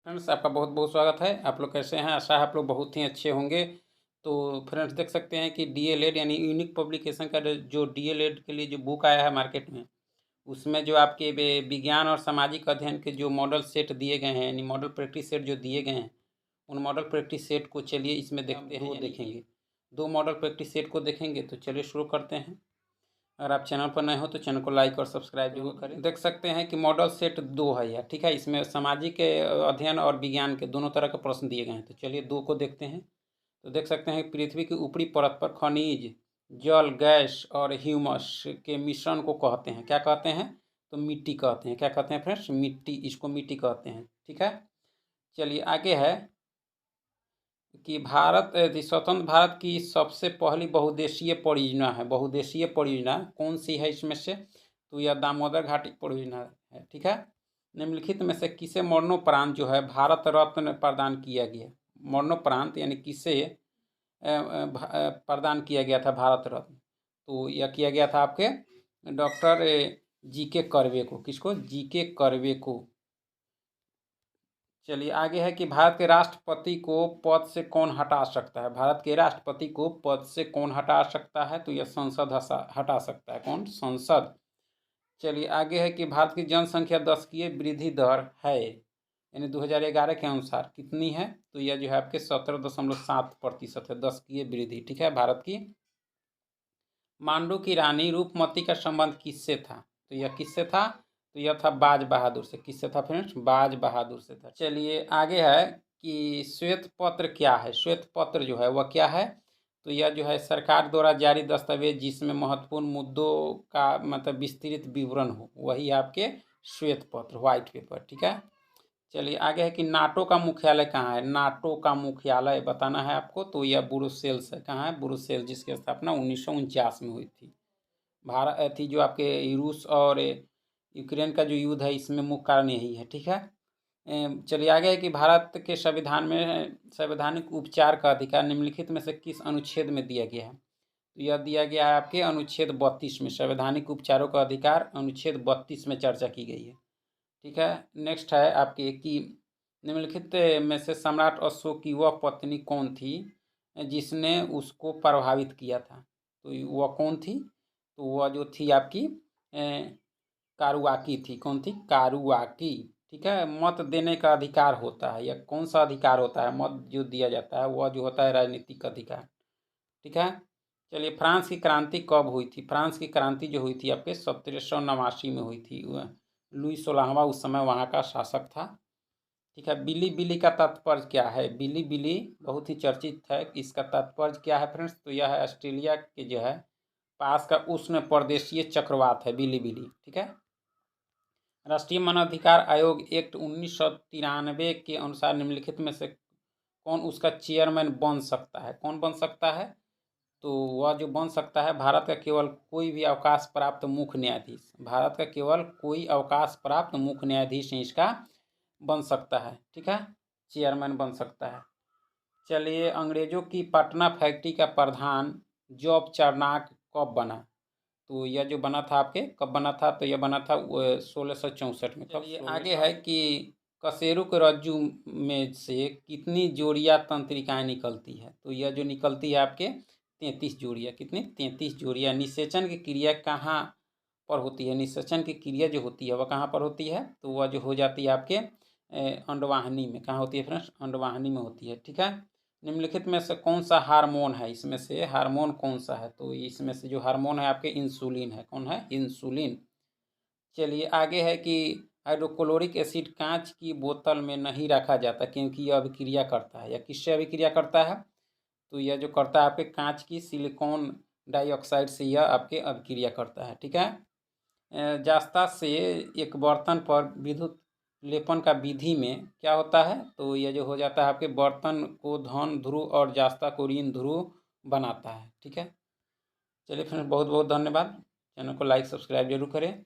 Friends, आपका बहुत बहुत स्वागत है। आप लोग कैसे हैं? आशा है आप लोग बहुत ही अच्छे होंगे। तो फ्रेंड्स, देख सकते हैं कि डीएलएड यानी यूनिक पब्लिकेशन का जो डीएलएड के लिए जो बुक आया है मार्केट में, उसमें जो आपके विज्ञान और सामाजिक अध्ययन के जो मॉडल सेट दिए गए हैं यानी मॉडल प्रैक्टिस सेट जो दिए गए हैं, उन मॉडल प्रैक्टिस सेट को चलिए इसमें देखते हैं। देखेंगे दो मॉडल प्रैक्टिस सेट को देखेंगे। तो चलिए शुरू करते हैं। अगर आप चैनल पर नए हो तो चैनल को लाइक और सब्सक्राइब जरूर करें। देख सकते हैं कि मॉडल सेट 2 है यह, ठीक है। इसमें सामाजिक अध्ययन और विज्ञान के दोनों तरह के प्रश्न दिए गए हैं। तो चलिए 2 को देखते हैं। तो देख सकते हैं पृथ्वी की ऊपरी परत पर खनिज, जल, गैस और ह्यूमस के मिश्रण को कहते हैं, क्या कहते हैं? तो मिट्टी कहते हैं। क्या कहते हैं फ्रेंड्स? मिट्टी। इसको मिट्टी कहते हैं, ठीक है। चलिए आगे है कि स्वतंत्र भारत की सबसे पहली बहुउद्देशीय परियोजना है। बहुउद्देशीय परियोजना कौन सी है इसमें से? तो यह दामोदर घाटी परियोजना है, ठीक है। निम्नलिखित में से किसे मरणोपरांत जो है भारत रत्न प्रदान किया गया? मरणोपरांत यानी किसे प्रदान किया गया था भारत रत्न? तो यह किया गया था आपके डॉक्टर जी.के. कर्वे को। किसको? जी.के. कर्वे को। चलिए आगे है कि भारत के राष्ट्रपति को पद से कौन हटा सकता है? भारत के राष्ट्रपति को पद से कौन हटा सकता है? तो यह संसद हटा सकता है। कौन? संसद। चलिए आगे है कि भारत की जनसंख्या दशकीय वृद्धि दर है यानी 2011 के अनुसार कितनी है? तो यह जो है आपके 17.7% है, दशकीय वृद्धि, ठीक है, भारत की। मांडू की रानी रूपमती का संबंध किससे था? तो यह किससे था? तो यह था बाज बहादुर से। किससे था फ्रेंड्स? बाज बहादुर से था। चलिए आगे है कि श्वेत पत्र क्या है? श्वेत पत्र जो है वह क्या है? तो यह जो है सरकार द्वारा जारी दस्तावेज जिसमें महत्वपूर्ण मुद्दों का मतलब विस्तृत विवरण हो, वही आपके श्वेत पत्र, व्हाइट पेपर, ठीक है। चलिए आगे है कि नाटो का मुख्यालय कहाँ है? नाटो का मुख्यालय बताना है आपको। तो यह ब्रुसेल्स है। कहाँ है? ब्रुसेल्स, जिसकी स्थापना 1949 में हुई थी। भारत थी जो आपके रूस और यूक्रेन का जो युद्ध है, इसमें मुख्य कारण यही है, ठीक है। चलिए आगे है कि भारत के संविधान में संवैधानिक उपचार का अधिकार निम्नलिखित में से किस अनुच्छेद में दिया गया है? तो यह दिया गया है आपके अनुच्छेद 32 में। संवैधानिक उपचारों का अधिकार अनुच्छेद 32 में चर्चा की गई है, ठीक है। नेक्स्ट है आपके कि निम्नलिखित में से सम्राट अशोक की वह पत्नी कौन थी जिसने उसको प्रभावित किया था? तो वह कौन थी? तो वह जो थी आपकी कारुआकी थी। कौन थी? कारुआकी, ठीक है। मत देने का अधिकार होता है। यह कौन सा अधिकार होता है? मत जो दिया जाता है वह जो होता है राजनीतिक अधिकार, ठीक है। चलिए फ्रांस की क्रांति कब हुई थी? फ्रांस की क्रांति जो हुई थी आपके 1789 में हुई थी। लुई 16वां उस समय वहाँ का शासक था, ठीक है। बिली बिली का तात्पर्य क्या है? बिली बिली बहुत ही चर्चित है। इसका तात्पर्य क्या है फ्रेंड्स? तो यह है ऑस्ट्रेलिया के जो है पास का उष्ण प्रदेशीय चक्रवात है बिली बिली, ठीक है। राष्ट्रीय मानवाधिकार आयोग एक्ट 1993 के अनुसार निम्नलिखित में से कौन उसका चेयरमैन बन सकता है? कौन बन सकता है? तो वह जो बन सकता है भारत का केवल कोई भी अवकाश प्राप्त मुख्य न्यायाधीश। भारत का केवल कोई अवकाश प्राप्त मुख्य न्यायाधीश ही इसका बन सकता है, ठीक है, चेयरमैन बन सकता है। चलिए अंग्रेजों की पटना फैक्ट्री का प्रधान जॉब चार्नक कब बना? तो यह जो बना था आपके कब बना था? तो यह बना था 1664 में। चलिए आगे है कि कशेरुक के रज्जु में से कितनी जोड़ियाँ तंत्रिकाएँ निकलती है? तो यह जो निकलती है आपके 33 जोड़ियाँ। कितनी? 33 जोड़ियाँ। निषेचन की क्रिया कहाँ पर होती है? निषेचन की क्रिया जो होती है वह कहाँ पर होती है? तो वह जो हो जाती है आपके अंडवाहिनी में। कहाँ होती है फ्रेंड्स? अंडवाहिनी में होती है, ठीक है। निम्नलिखित में से कौन सा हार्मोन है? इसमें से हार्मोन कौन सा है? तो इसमें से जो हार्मोन है आपके इंसुलिन है। कौन है? इंसुलिन। चलिए आगे है कि हाइड्रोक्लोरिक एसिड कांच की बोतल में नहीं रखा जाता क्योंकि यह अभिक्रिया करता है। या किससे अभिक्रिया करता है? तो यह जो करता है आपके कांच की सिलिकॉन डाइऑक्साइड से यह आपके अभिक्रिया करता है, ठीक है। जास्ता से एक बर्तन पर विद्युत लेपन का विधि में क्या होता है? तो यह जो हो जाता है आपके बर्तन को धन ध्रुव और जास्ता को ऋण ध्रुव बनाता है, ठीक है। चलिए फ्रेंड्स, बहुत बहुत धन्यवाद। चैनल को लाइक सब्सक्राइब जरूर करें।